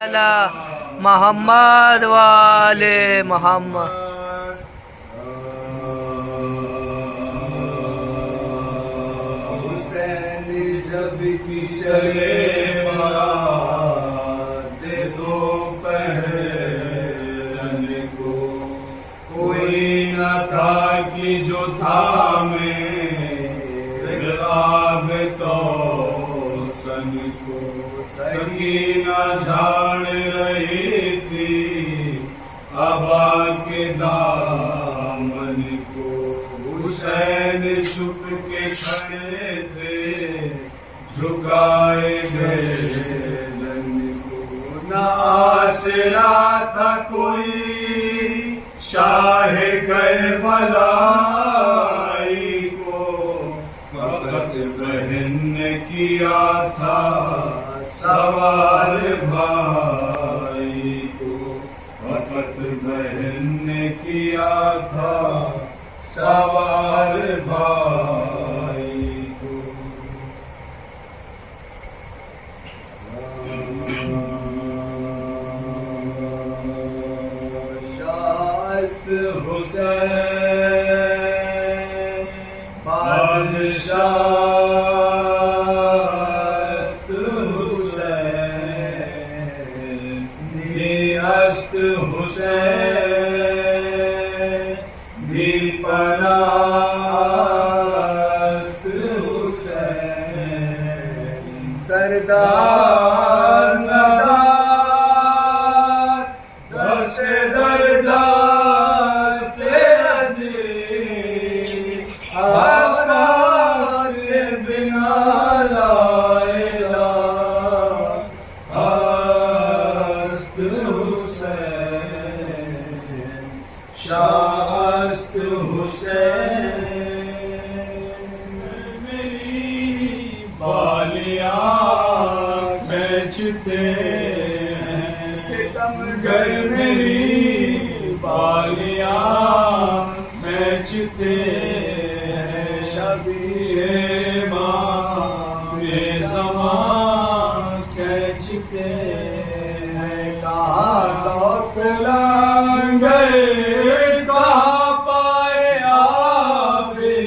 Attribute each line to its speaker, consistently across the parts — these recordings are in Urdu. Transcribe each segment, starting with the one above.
Speaker 1: محمد والے محمد۔
Speaker 2: حسین جب کی چلے بارات دو پہلن کو، کوئی نہ تھا کہ جو تھا میں رغاب تو سن کو، سکینہ جھاڑ رہی تھی ابا کے دامن کو، حسین چھپ کے کھڑے تھے جھکائے گردن کو، نہ آسرا تھا کوئی شاہ کربلائی کو، فقط بہن نے کیا تھا سوار بھائی کو، فقط بہن نے کیا تھا سوار بھائی کو۔ شاست حسین بادشاہ حسین دی پرست حسین، سردار ندار دست در دست عزیز، آقا کے بنا لا الہ ہست حسین، شاست حسین۔ میری بالیاں کھینچتے ہیں ستم گر، میری بالیاں کھینچتے ہیں شبیہ امام زمان کھینچتے ہیں، کہا تو کلنگر کہاں پائے آبے،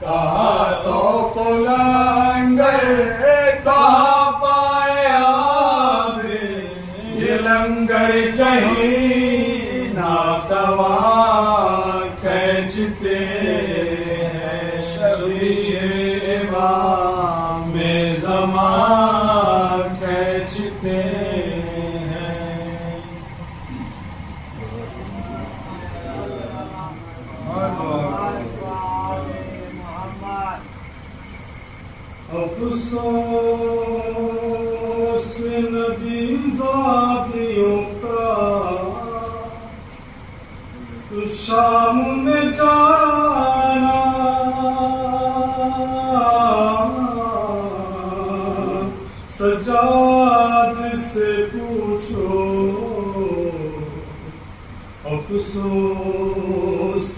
Speaker 2: کہا تو کلنگر کہاں پائے آبے، یہ لنگر کہیں ناتواں کھینچتے ہیں شبیہ امام زمان کھینچتے ہیں۔ افسوس نبی زادیوں کا تو شام میں جانا، سجاد سے پوچھو افسوس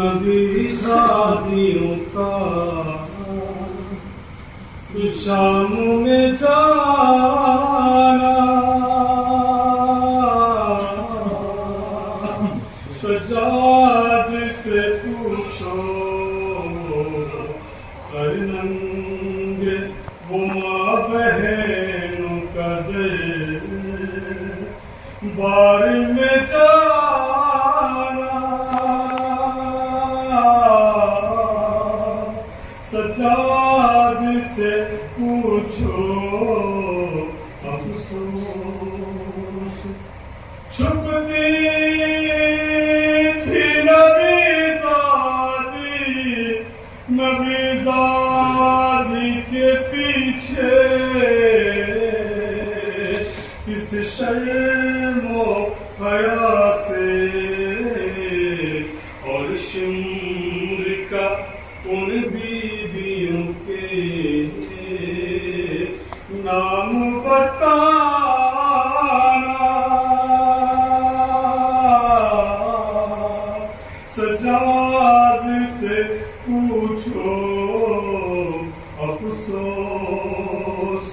Speaker 2: نبی زادیوں کا شام میں جانا، سجاد سے پوچھو سرننگ وہ ماں بہنوں کا دل بار میں جانا، سجاد سے پوچھو افسوس، چھپتی تھی نبی زادی کے پیچھے، کس شرم و حیا سے اور شمر کا ان بیویوں کے نام بتانا، سجاد سے پوچھو افسوس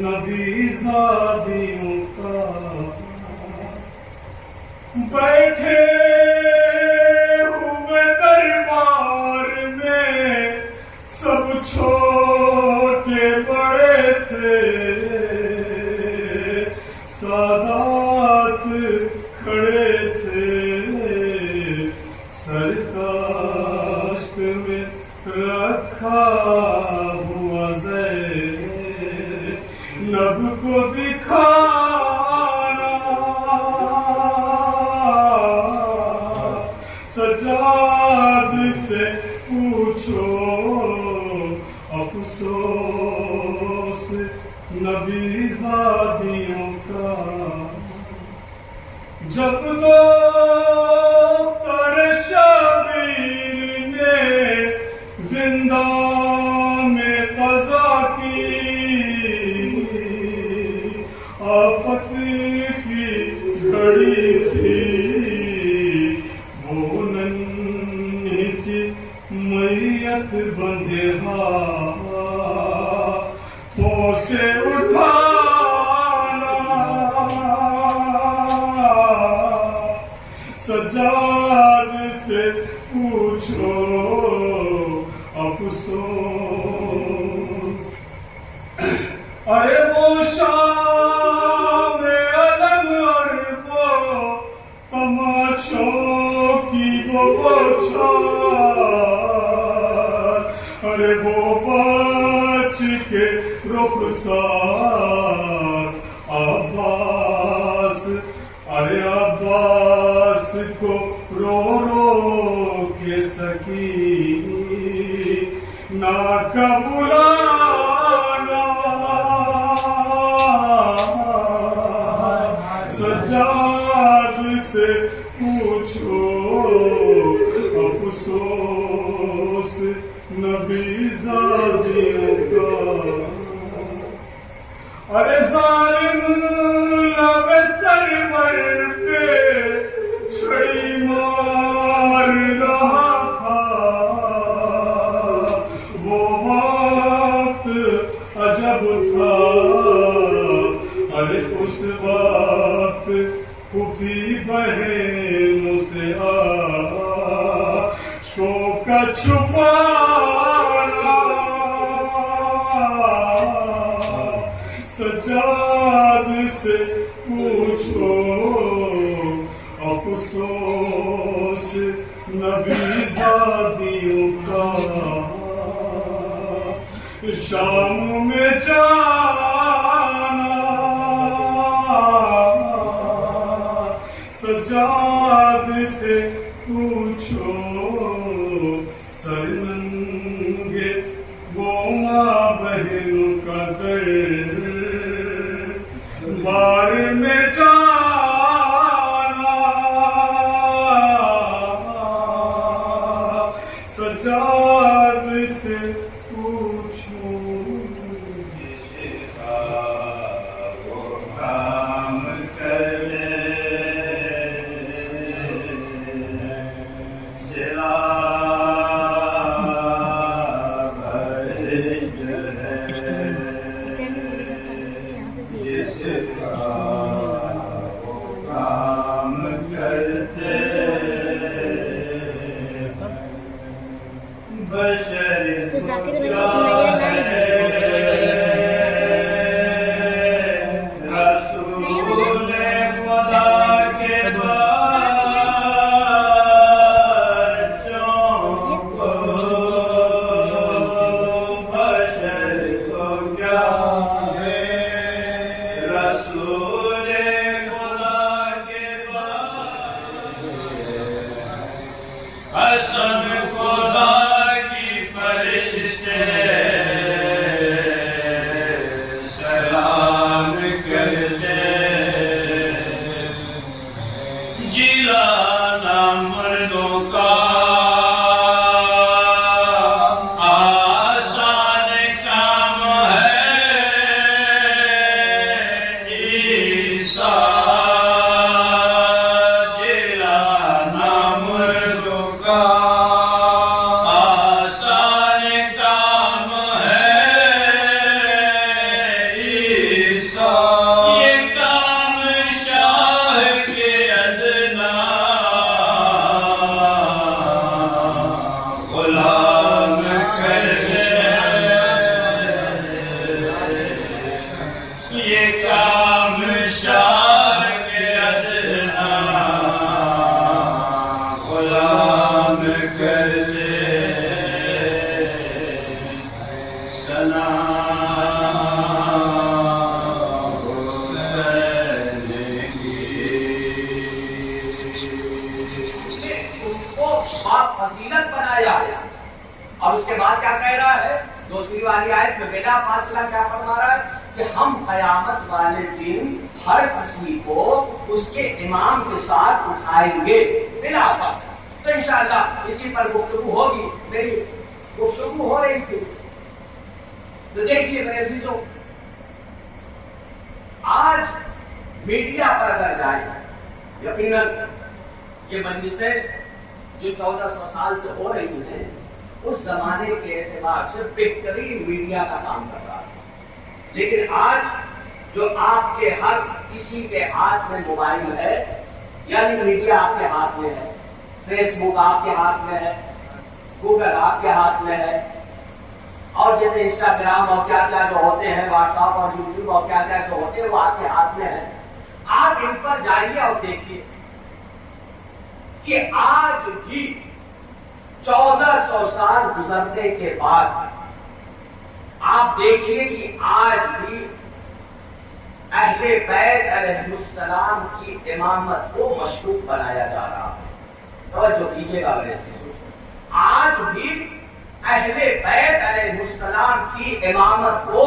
Speaker 2: نبی زادیوں کا سادات کھڑے تھے سر تاشت میں رکھا ہوا زینب کو دکھانا سجاد سے پوچھو افسوس نبی زادیوں کا جب دختر شبیر نے زندان میں قضا کی آفت کی گھڑی تھی وہ ننھی سی میت بندھے ہاتھوں سے اٹھانا سجاد سے پوچھو افسوس ارے وہ شام علم اور وہ تماچوں کی وہ بوچھار ارے وہ بچ کے رخسار عباس ارے عباس کو رو رو کے سکینہ کا بلانا سجاد سے پوچھو افسوس نبی زادیوں کا ارے ظالم لب سرور پہ چھڑی مار رہا تھا وہ وقت عجب تھا ارے اس وقت پھوپھی بہنوں سے آنچوں کا چھپانا سجاد سے پوچھو افسوس نبی زادیوں کا شام میں جانا سجاد سے پوچھو سر ننگے وہ ماں بہن کا درد بار میں جانا سجاد سے پوچھو وہ کام کرے سلا
Speaker 3: تو ذاکر بھائی نیا لائن
Speaker 2: یہ کام شاہ
Speaker 4: اسی والی آیت میں بلا فاصلہ کیا فرما رہا ہے کہ ہم قیامت والے دن ہر کسی کو اس کے امام کے ساتھ اٹھائیں گے بلا فاصلہ. تو انشاءاللہ اسی پر گفتگو ہوگی. میری گفتگو ہو رہی تھی تو دیکھیے میرے عزیزوں، آج میڈیا پر اگر جائیں، یقیناً یہ مجلسیں جو 1400 سال سے ہو رہی ہیں اس زمانے کے اعتبار سے بہترین میڈیا کا کام کر رہا ہے. لیکن آج جو آپ کے ہر کسی کے ہاتھ میں موبائل ہے، یعنی میڈیا آپ کے ہاتھ میں ہے، فیس بک آپ کے ہاتھ میں ہے، گوگل آپ کے ہاتھ میں ہے، اور جیسے انسٹاگرام اور کیا کیا جو ہوتے ہیں، واٹس ایپ اور یوٹیوب اور کیا کیا جو ہوتے ہیں وہ آپ کے ہاتھ میں ہے. آپ ان پر جائیے اور دیکھیے کہ آج بھی 1400 سال گزرنے کے بعد آپ دیکھیے کہ آج بھی اہل بیت علیہ السلام کی امامت کو مشروط بنایا جا رہا ہے. توجہ کیجیے گا میرے عزیزو، آج بھی اہل بیت علیہ السلام کی امامت کو،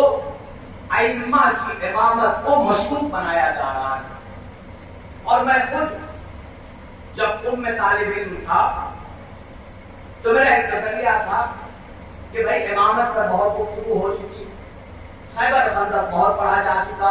Speaker 4: ائمہ کی امامت کو مشروط بنایا جا رہا ہے. اور میں خود جب میں طالب علم تھا تو میرا ایک نظریہ تھا کہ بھائی امامت پر بہت گفتگو ہو چکی، خیبر خندق بہت پڑھا جا چکا،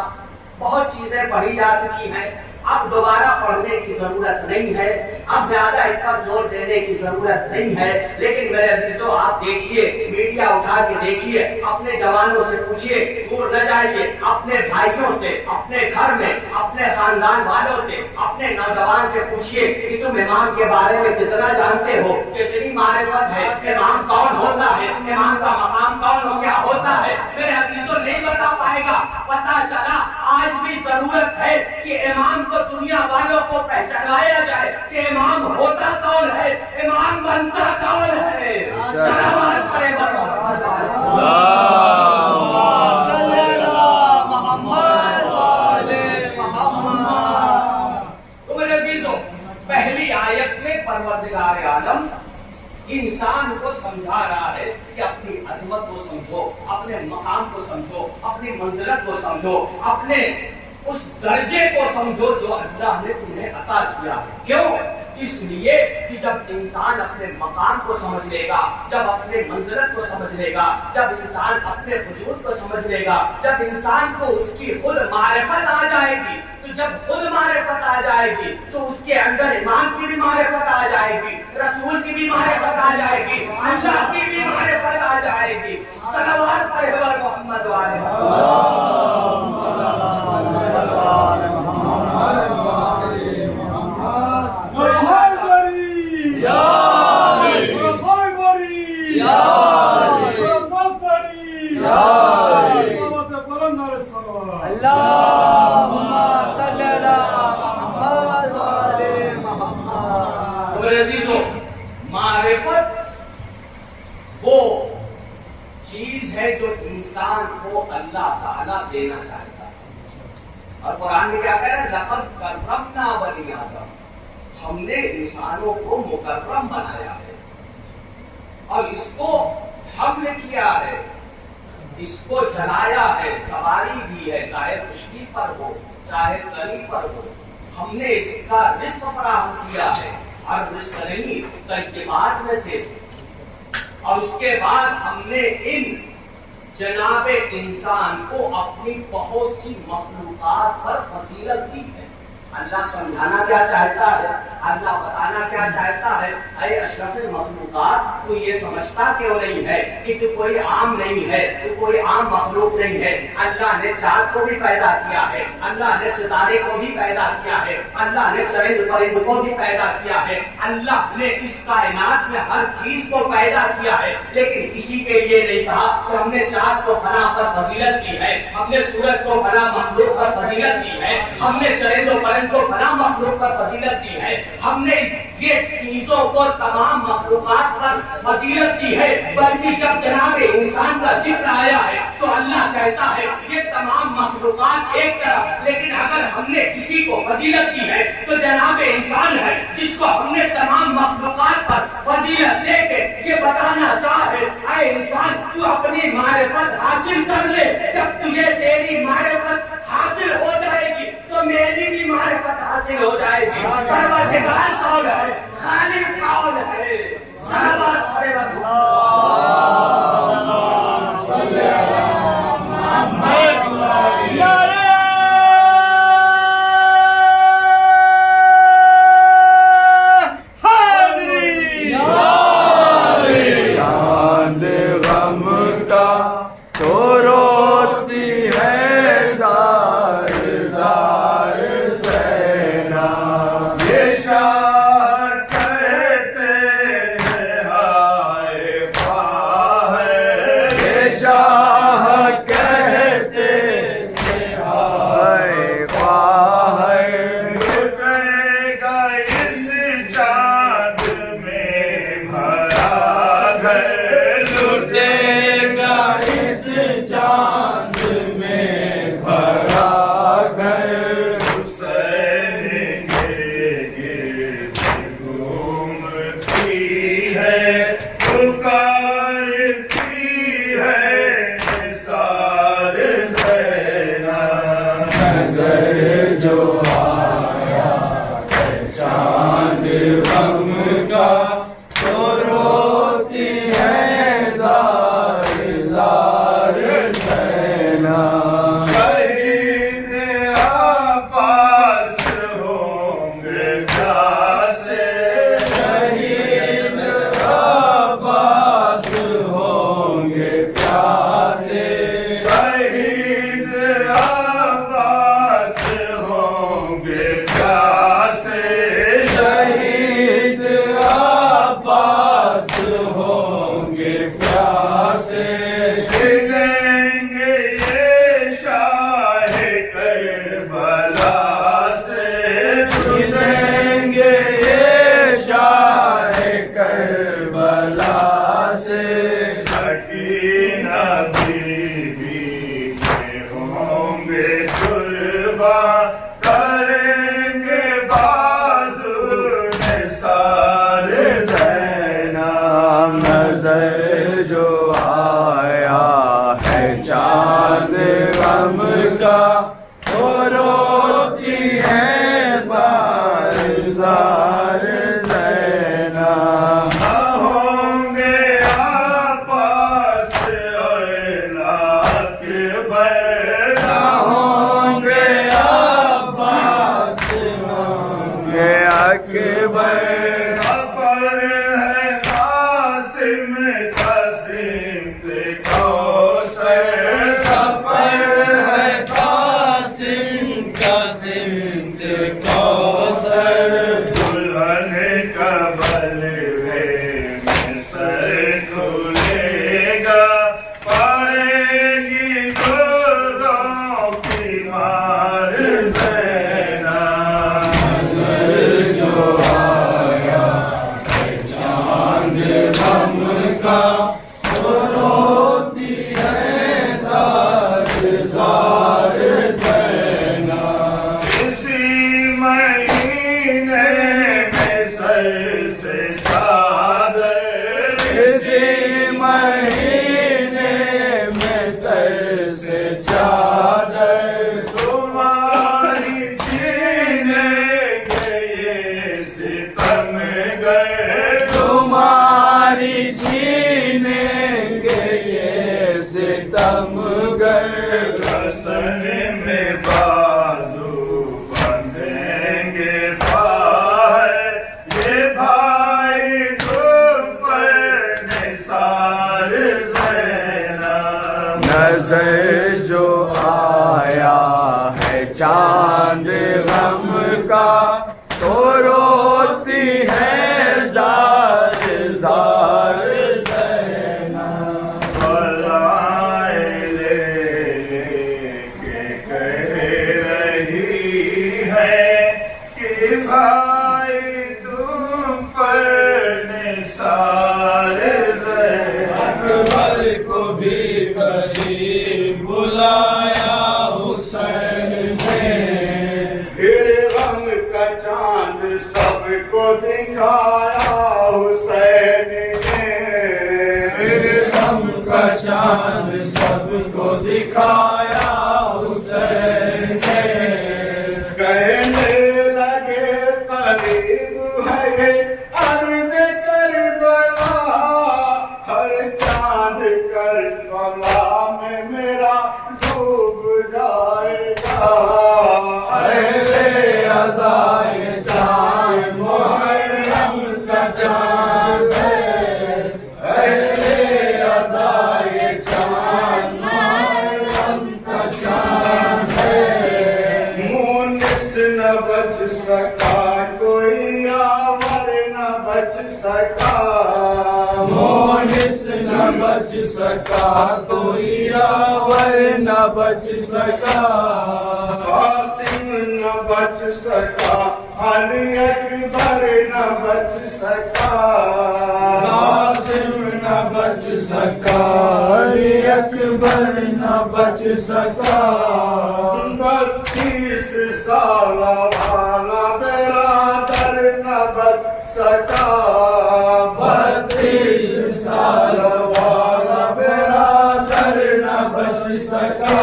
Speaker 4: بہت چیزیں پڑھی جا چکی ہیں، اب دوبارہ پڑھنے کی ضرورت نہیں ہے، اب زیادہ اس پر زور دینے کی ضرورت نہیں ہے. لیکن میرے عزیزو آپ دیکھیے، میڈیا اٹھا کے دیکھیے، اپنے جوانوں سے پوچھیے، دور نہ جائیے، اپنے بھائیوں سے، اپنے گھر میں، اپنے خاندان والوں سے، اپنے نوجوان سے پوچھیے کہ تم امام کے بارے میں کتنا جانتے ہو، کتنی معرفت ہے، امام کون ہوتا ہے، امام کا مقام کون ہو کیا ہوتا ہے. میرے عزیزو نہیں بتا پائے گا. پتا چلا آج بھی ضرورت ہے کہ امام کو دنیا والوں کو پہچانایا جائے کہ امام ہوتا کون ہے، امام بنتا کون ہے. صلوات پڑھے محمد
Speaker 1: صلی اللہ محمد والے محمد.
Speaker 4: تو میرے عزیزوں، پہلی آیت میں پروردگار عالم انسان کو سمجھا رہا ہے کہ اپنی عظمت کو سمجھو، اپنے مقام کو سمجھو، اپنی منزلت کو سمجھو، اپنے اس درجے کو سمجھو جو اللہ نے تمہیں عطا کیا. کیوں؟ اس لیے کہ جب انسان اپنے مقام کو سمجھ لے گا، جب اپنے منزلت کو سمجھ لے گا، جب انسان اپنے وجود کو سمجھ لے گا، جب انسان کو اس کی خود معرفت آ جائے گی، تو جب خود معرفت آ جائے گی تو اس کے اندر امام کی بھی معرفت آ جائے گی، رسول کی بھی معرفت آ جائے گی، اللہ کی بھی معرفت آ جائے گی. صلوات پڑھے محمد والے معرفت وہ چیز ہے جو انسان کو اللہ تعالیٰ دینا چاہتا ہے. اور قرآن میں کیا کہہ رہا ہے؟ لقد کرمنا بنی آدم، ہم نے انسانوں کو مکرم بنایا ہے اور اس کو حمل کیا ہے، اس کو چلایا ہے، سواری دی ہے، چاہے خشکی پر ہو چاہے تری پر ہو. ہم نے اس کا رزق فراہم کیا ہے، ہر رزق نہیں طیبات میں سے. اور اس کے بعد ہم نے ان جناب انسان کو اپنی بہت سی مخلوقات پر فضیلت دی ہے. اللہ سمجھانا کیا چاہتا ہے، اللہ بتانا کیا چاہتا ہے، اے اشرف المخلوقات تو یہ سمجھتا کیوں نہیں ہے کہ تو کوئی عام نہیں ہے، تو کوئی عام مخلوق نہیں ہے. اللہ نے چاند کو بھی پیدا کیا ہے، اللہ نے ستارے کو بھی پیدا کیا ہے، اللہ نے چرند پرند کو بھی پیدا کیا ہے، اللہ نے اس کائنات میں ہر چیز کو پیدا کیا ہے. لیکن کسی کے لیے نہیں کہا کہ ہم نے چاند کو فلاں پر فضیلت دی ہے، ہم نے سورج کو فلاں مخلوق پر فضیلت دی ہے، ہم نے چرند و پرند کو فلاں مخلوق پر فضیلت دی ہے، ہم نے یہ چیزوں کو تمام مخلوقات پر فضیلت دی ہے. بلکہ جب جناب انسان کا ذکر آیا ہے تو اللہ کہتا ہے یہ تمام مخلوقات ایک طرف، لیکن اگر ہم نے کسی کو فضیلت دی ہے تو جناب انسان ہے جس کو ہم نے تمام مخلوقات پر فضیلت دے کے یہ بتانا چاہے اے انسان تو اپنی معرفت حاصل کر لے، جب تجھے تیری معرفت حاصل ہو جائے گی تو میری بھی معرفت حاصل ہو جائے گی۔ پروردگار کون ہے؟ خالق کون ہے؟ صلوات پڑھے
Speaker 2: چاند غم کا تو روتی ہے زار زار زینب، بلائیں لے کے کہہ رہی ہے کہ بھائی تم پر نثار زینب، اکبر کو بھی قریب بلایا حسین نے، پھر غم کا چاند سب کو دکھایا حسین نے، میرے غم کا چاند سب کو دکھایا حسین نے، کہنے لگے قریب ہے عرض کربلا، ہر چاند کربلا میں میرا ڈوب جائے گا، اہل عزائے چاند محرم کا چاند ہے، اہل عزائے چاند محرم کا چاند ہے، مونس نہ بچ سکا کوئی آور نہ بچ سکا، مونس نہ بچ سکا کوئی آور نہ بچ سکا، قاسم نہ بچ سکا علی اکبر نہ بچ سکا، قاسم نہ بچ سکا علی اکبر نہ بچ سکا، 32 سال والا برادر نہ بچ سکا، 32 سال والا برادر نہ بچ سکا،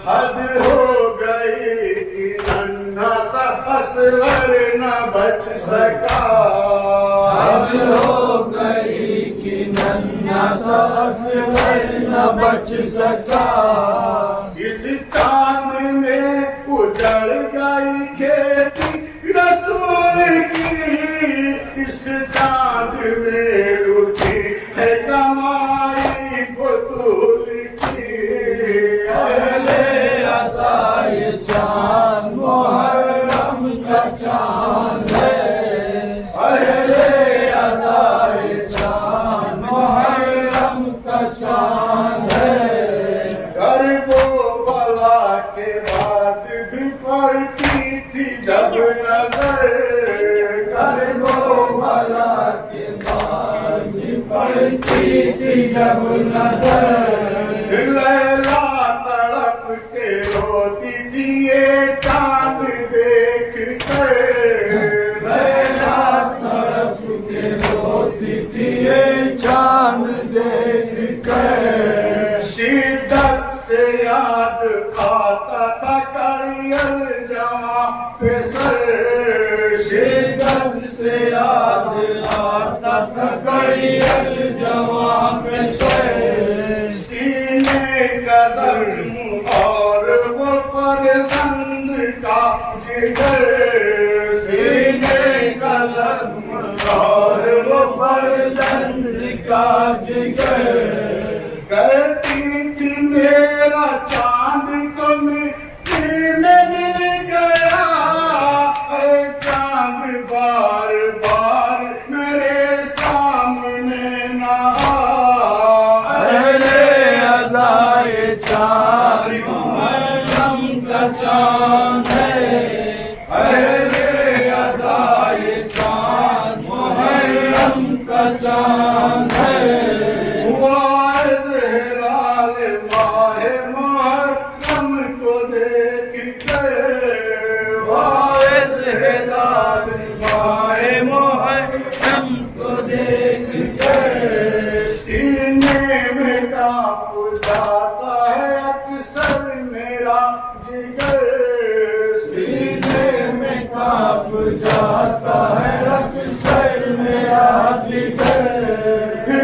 Speaker 2: حد ہو گئی کہ ننھا سا اصغر نہ بچ سکا، حد ہو گئی کہ ننھا سا اصغر نہ بچ سکا، اس چاند میں اجڑ گئی کھیتی رسول کی، اس چاند میں اٹھی ہے کمائی بطول کی، اہل عزائے چاند محرم کا چاند ہے، اہل عزائے چاند محرم کا چاند ہے، کرب و بلا کے بعد بھی پڑتی تھی جب نظر، کرب و بلا کے بعد بھی پڑتی تھی جب نظر، لیلا تڑپ کے روتی تھی یہ چاند دیکھ کر، لیلا تڑپ کے روتی تھی یہ چاند دیکھ کر، شدت سے یاد آتا تھا کڑیل جواں پہ سر، شدت سے یاد آتا تھا کڑیل جواں پہ سر، سینے کا زخم اور وہ فرزند کا جگر، سینے کا زخم اور وہ فرزند کا جگر، کہتی تھی میرا چاند تم میں مل گیا، اے چاند بار بار میرے سامنے نہ آ، اہل عزائے چاند محرم کا چاند ہے، اہل عزائے چاند محرم کا چاند ہے، واحد ہلال ماہ محرم کو دیکھ کر، واحد ہلال ماہ محرم کو دیکھ کر، سینے میں کانپ جاتا ہے اکثر میرا جگر، سینے میں کانپ جاتا ہے اکثر میرا جگر،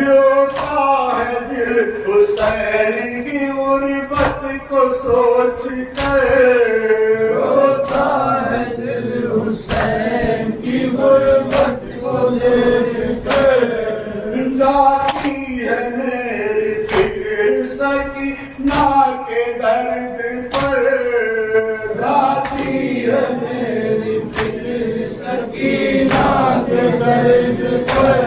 Speaker 2: روتا ہے دل حسین کی غربت کو سوچ کر، روتا ہے دل حسین کی غربت کو دیکھ کر، جاتی ہے میری فکر سکینہ کے درد پر، جاتی ہے میری فکر سکینہ کے درد پر،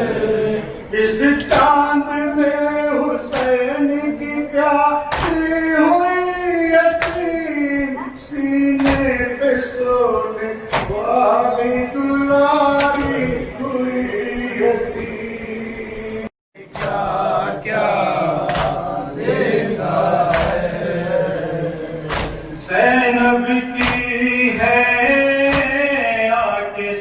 Speaker 2: اس چاند میں حسین کی پیاری ہوئی یتیم، سینے پہ سونے والی دلاری ہوئی یتیم، کیا دیکھا ہے زینب کی ہے آ کے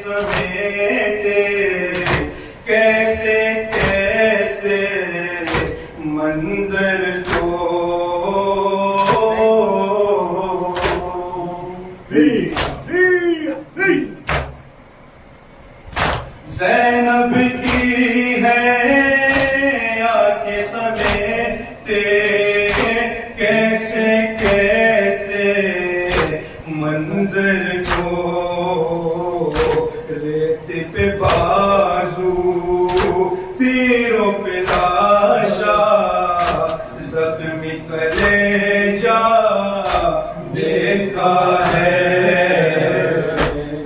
Speaker 2: ریت پہ بازو تیروں پہ لاشا زخمی کلیجا دیکھا ہے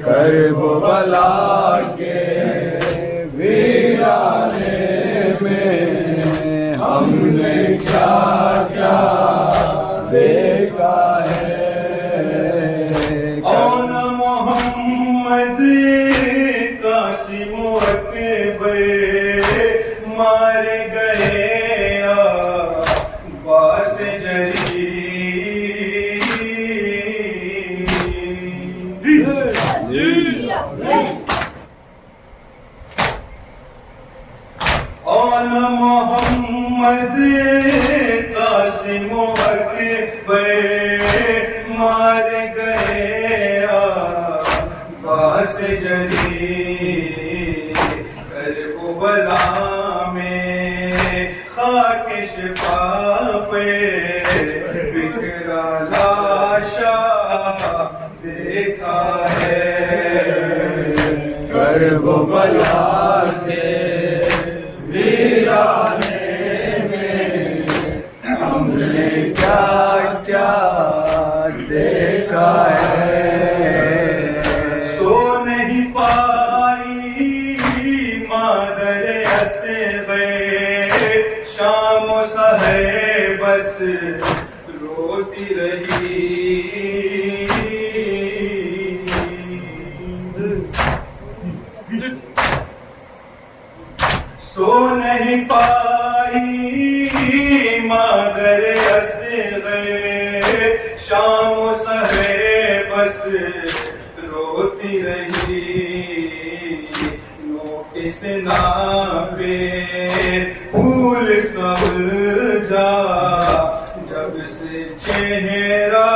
Speaker 2: کربلا کے ویرانے میں ہم نے کیا کیا دیکھا ہے اون محمد قاسم و اکبر مار گئے عباس جری اون محمد قاسم و اکبر مار گئے عباس جری کربلا میں خاک شفا پہ بکھرا لاشا دیکھا ہے کربلا کے ویرانے میں ہم نے کیا کیا دیکھا ہے سو نہیں پائی مادر اصغر شام و سحر بس روتی رہی سو نہیں پائی مادر اصغر شام و سحر بس روتی رہی نوٹس نہ پہ پھول سمجھا جب سے چہرہ